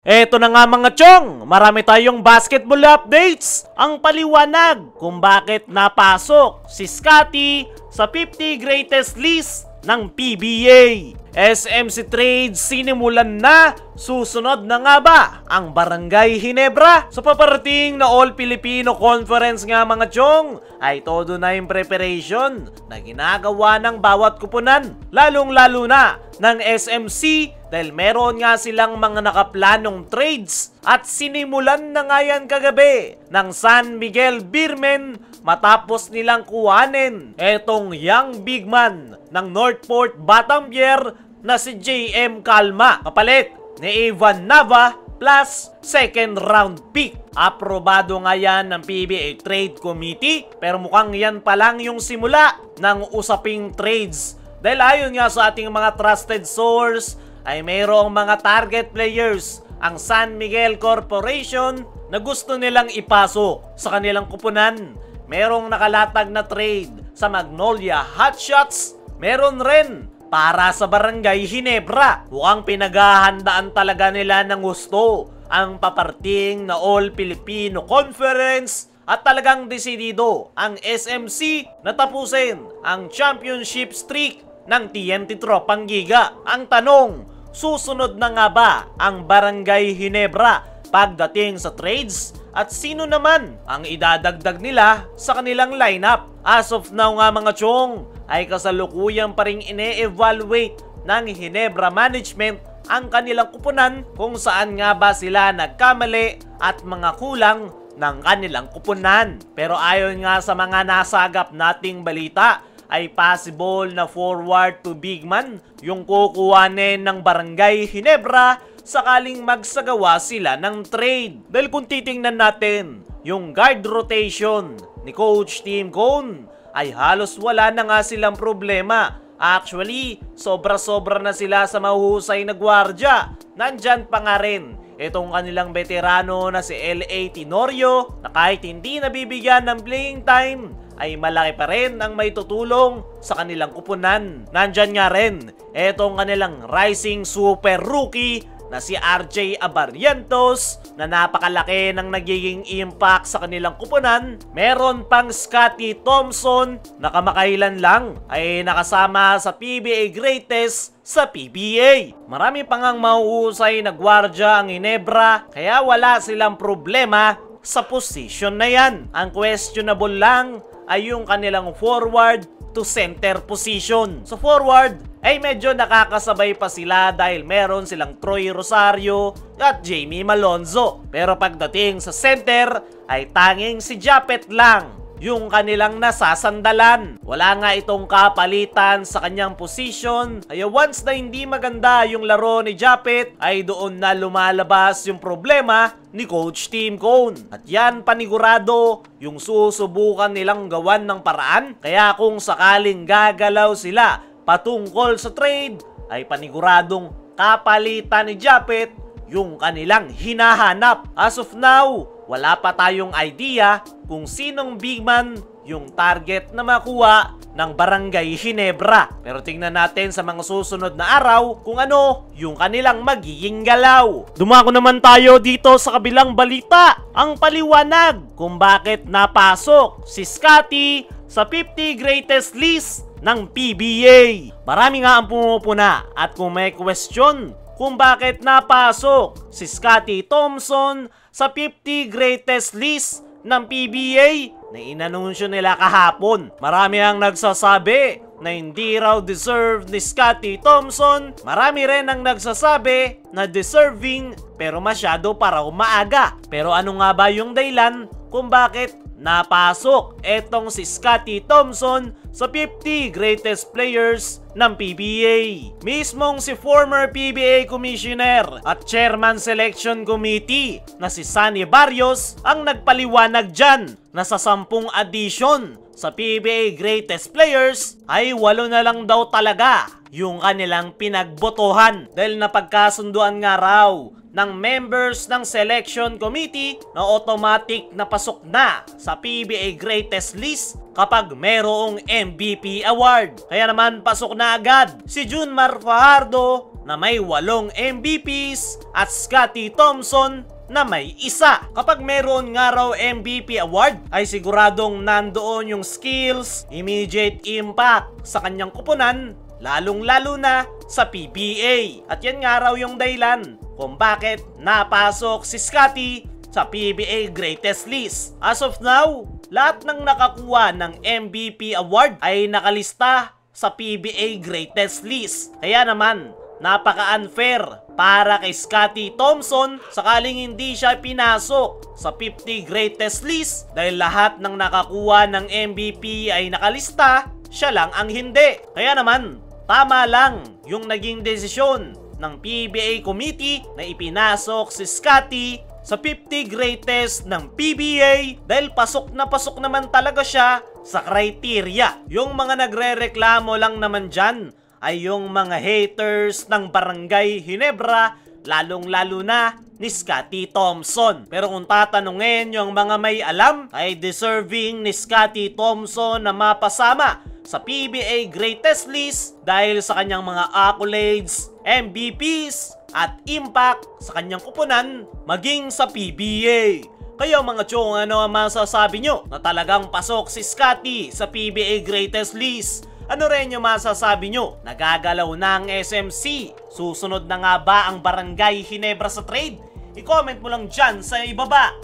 Eto na nga mga chong, marami tayong basketball updates. Ang paliwanag kung bakit napasok si Scottie sa 50 greatest list ng PBA. SMC Trades sinimulan na, susunod na nga ba ang Barangay Ginebra? Sa paparating na All-Filipino Conference nga mga chong, ay todo na yung preparation na ginagawa ng bawat kupunan, lalong-lalo na ng SMC dahil meron nga silang mga nakaplanong trades at sinimulan na nga yan kagabi ng San Miguel Beermen matapos nilang kuhanin etong young big man ng Northport Batampier na si JM Calma kapalit ni Ivan Nava plus second round pick. Aprobado nga yan ng PBA Trade Committee pero mukhang yan pa lang yung simula ng usaping trades dahil ayon nga sa ating mga trusted source ay mayroong mga target players ang San Miguel Corporation na gusto nilang ipasok sa kanilang kupunan. Merong nakalatag na trade sa Magnolia Hotshots, meron rin para sa Barangay Ginebra. Mukhang pinaghahandaan talaga nila ng gusto ang paparting na All-Filipino Conference at talagang desidido ang SMC na tapusin ang championship streak ng TNT Tropang Giga. Ang tanong, susunod na nga ba ang Barangay Ginebra pagdating sa trades? At sino naman ang idadagdag nila sa kanilang lineup? As of now nga mga chong, ay kasalukuyan pa rin ine-evaluate ng Ginebra Management ang kanilang kupunan kung saan nga ba sila nagkamali at mga kulang ng kanilang kupunan. Pero ayon nga sa mga nasagap nating balita, ay possible na forward to big man yung kukuhanin ng Barangay Ginebra sakaling magsagawa sila ng trade. Dahil kung titingnan natin yung guard rotation ni Coach Tim Cone ay halos wala na nga silang problema. Actually, sobra-sobra na sila sa mahuhusay na gwardya. Nandyan pa nga rin itong kanilang veterano na si L.A. Tenorio na kahit hindi nabibigyan ng playing time ay malaki pa rin ang may tutulong sa kanilang kupunan. Nandyan nga rin etong kanilang rising super rookie na si RJ Abarientos na napakalaki ng nagiging impact sa kanilang kupunan. Meron pang Scottie Thompson na kamakailan lang ay nakasama sa PBA Greatest sa PBA. Marami pang ang mahuhusay na gwardya ang Ginebra kaya wala silang problema sa position na yan. Ang questionable lang ay yung kanilang forward to center position. Sa forward ay medyo nakakasabay pa sila dahil meron silang Troy Rosario at Jamie Malonzo. Pero pagdating sa center ay tanging si Japet lang yung kanilang nasasandalan. Wala nga itong kapalitan sa kanyang position. Kaya once na hindi maganda yung laro ni Japet ay doon na lumalabas yung problema ni Coach Tim Cone. At yan panigurado yung susubukan nilang gawan ng paraan. Kaya kung sakaling gagalaw sila patungkol sa trade ay paniguradong kapalitan ni Japet yung kanilang hinahanap. As of now, wala pa tayong idea kung sinong big man yung target na makuha ng Barangay Ginebra. Pero tingnan natin sa mga susunod na araw kung ano yung kanilang magiging galaw. Dumako naman tayo dito sa kabilang balita. Ang paliwanag kung bakit napasok si Scottie sa 50 greatest list ng PBA. Marami nga ang pumupuna at kung may question kung bakit napasok si Scottie Thompson sa 50 greatest list ng PBA na inanunsyo nila kahapon. Marami ang nagsasabi na hindi raw deserve ni Scottie Thompson. Marami rin ang nagsasabi na deserving pero masyado para maaga. Pero ano nga ba yung dahilan kung bakit napasok etong si Scottie Thompson sa 50 greatest players ng PBA? Mismong si former PBA Commissioner at Chairman Selection Committee na si Sunny Barrios ang nagpaliwanag dyan na sa 10 addition sa PBA greatest players ay 8 na lang daw talaga yung kanilang pinagbotohan dahil napagkasunduan nga raw ng members ng selection committee na automatic na pasok na sa PBA greatest list kapag merong MVP award. Kaya naman pasok na agad si Junmar Fajardo na may 8 MVPs at Scottie Thompson na may 1. Kapag meron nga raw MVP award ay siguradong nandoon yung skills, immediate impact sa kanyang kupunan, lalong-lalo na sa PBA. At yan nga raw yung dahilan kung bakit napasok si Scottie sa PBA Greatest List. As of now, lahat ng nakakuha ng MVP award ay nakalista sa PBA Greatest List. Kaya naman, napaka-unfair para kay Scottie Thompson sakaling hindi siya pinasok sa 50 Greatest List dahil lahat ng nakakuha ng MVP ay nakalista, siya lang ang hindi. Kaya naman, tama lang yung naging desisyon ng PBA Committee na ipinasok si Scottie sa 50 greatest ng PBA dahil pasok naman talaga siya sa criteria. Yung mga nagre-reklamo lang naman dyan ay yung mga haters ng Barangay Ginebra, lalong-lalo na ni Scottie Thompson. Pero kung tatanungin yung mga may alam, ay deserving ni Scottie Thompson na mapasama sa PBA Greatest List dahil sa kanyang mga accolades, MVPs, at impact sa kanyang kupunan maging sa PBA. Kayo mga chong, ano ang masasabi nyo na talagang pasok si Scottie sa PBA Greatest List? Ano rin yung masasabi nyo? Nagagalaw na ang SMC? Susunod na nga ba ang Barangay Ginebra sa trade? I-comment mo lang dyan sa ibaba.